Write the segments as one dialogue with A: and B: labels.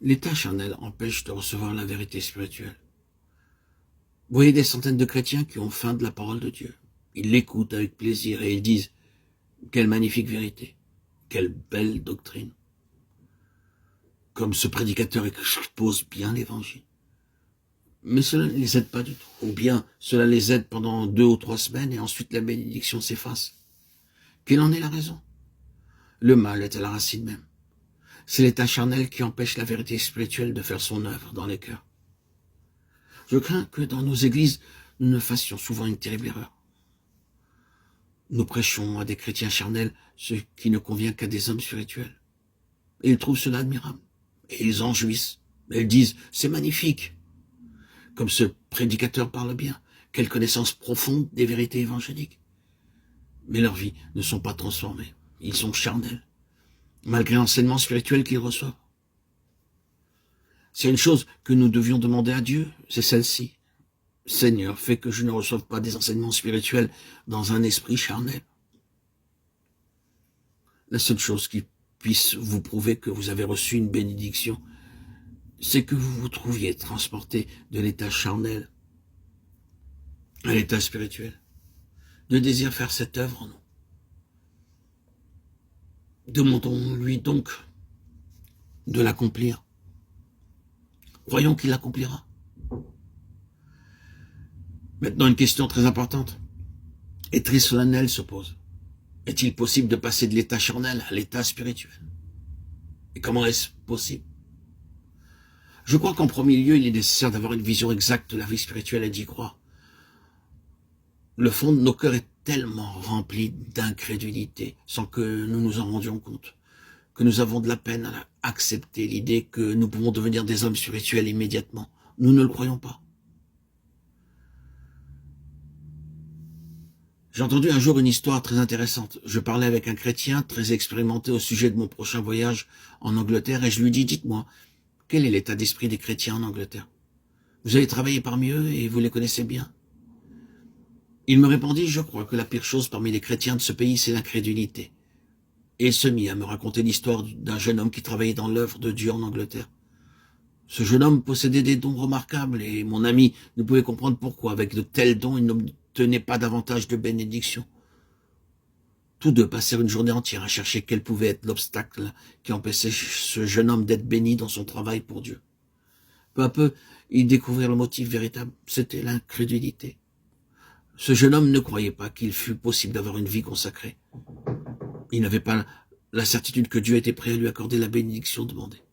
A: L'état charnel empêche de recevoir la vérité spirituelle. Vous voyez des centaines de chrétiens qui ont faim de la parole de Dieu. Ils l'écoutent avec plaisir et ils disent « Quelle magnifique vérité, quelle belle doctrine !» Comme ce prédicateur expose bien l'évangile. Mais cela ne les aide pas du tout. Ou bien cela les aide pendant 2 ou 3 semaines et ensuite la bénédiction s'efface. Quelle en est la raison? Le mal est à la racine même. C'est l'état charnel qui empêche la vérité spirituelle de faire son œuvre dans les cœurs. Je crains que dans nos églises, nous ne fassions souvent une terrible erreur. Nous prêchons à des chrétiens charnels ce qui ne convient qu'à des hommes spirituels. Et ils trouvent cela admirable. Et ils en jouissent. Et ils disent, c'est magnifique. Comme ce prédicateur parle bien. Quelle connaissance profonde des vérités évangéliques. Mais leurs vies ne sont pas transformées. Ils sont charnels. Malgré l'enseignement spirituel qu'ils reçoivent. C'est une chose que nous devions demander à Dieu, c'est celle-ci. Seigneur, fais que je ne reçoive pas des enseignements spirituels dans un esprit charnel. La seule chose qui puisse vous prouver que vous avez reçu une bénédiction, c'est que vous vous trouviez transporté de l'état charnel à l'état spirituel. De désir faire cette œuvre en nous. Demandons-lui donc de l'accomplir. Croyons qu'il l'accomplira. Maintenant, une question très importante et très solennelle se pose. Est-il possible de passer de l'état charnel à l'état spirituel? Et comment est-ce possible? Je crois qu'en premier lieu, il est nécessaire d'avoir une vision exacte de la vie spirituelle et d'y croire. Le fond de nos cœurs est tellement rempli d'incrédulité, sans que nous nous en rendions compte, que nous avons de la peine à accepter l'idée que nous pouvons devenir des hommes spirituels immédiatement. Nous ne le croyons pas. J'ai entendu un jour une histoire très intéressante. Je parlais avec un chrétien très expérimenté au sujet de mon prochain voyage en Angleterre et je lui dis, dites-moi, quel est l'état d'esprit des chrétiens en Angleterre? Vous avez travaillé parmi eux et vous les connaissez bien? Il me répondit, je crois que la pire chose parmi les chrétiens de ce pays, c'est l'incrédulité. Et il se mit à me raconter l'histoire d'un jeune homme qui travaillait dans l'œuvre de Dieu en Angleterre. Ce jeune homme possédait des dons remarquables et mon ami ne pouvait comprendre pourquoi, avec de tels dons, il n'obtenait pas davantage de bénédictions. Tous deux passèrent une journée entière à chercher quel pouvait être l'obstacle qui empêchait ce jeune homme d'être béni dans son travail pour Dieu. Peu à peu, ils découvrirent le motif véritable, c'était l'incrédulité. Ce jeune homme ne croyait pas qu'il fût possible d'avoir une vie consacrée. Il n'avait pas la certitude que Dieu était prêt à lui accorder la bénédiction demandée.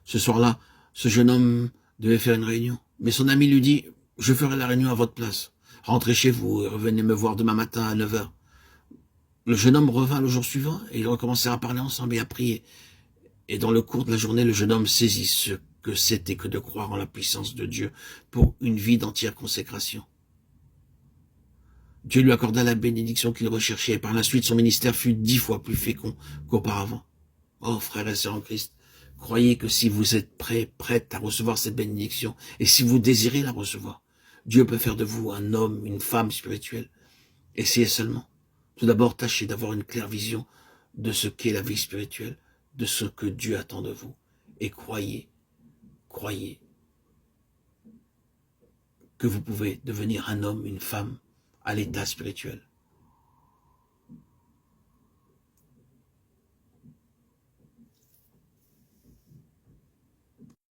A: Ce soir-là, ce jeune homme devait faire une réunion, mais son ami lui dit « Je ferai la réunion à votre place. Rentrez chez vous et revenez me voir demain matin à 9h. » Le jeune homme revint le jour suivant et ils recommencèrent à parler ensemble et à prier. Et dans le cours de la journée, le jeune homme saisit ce que c'était que de croire en la puissance de Dieu pour une vie d'entière consécration. Dieu lui accorda la bénédiction qu'il recherchait et par la suite son ministère fut 10 fois plus fécond qu'auparavant. Oh frères et sœurs en Christ, croyez que si vous êtes prêts à recevoir cette bénédiction et si vous désirez la recevoir, Dieu peut faire de vous un homme, une femme spirituelle. Essayez seulement. Tout d'abord, tâchez d'avoir une claire vision de ce qu'est la vie spirituelle, de ce que Dieu attend de vous. Et croyez que vous pouvez devenir un homme, une femme à l'état spirituel.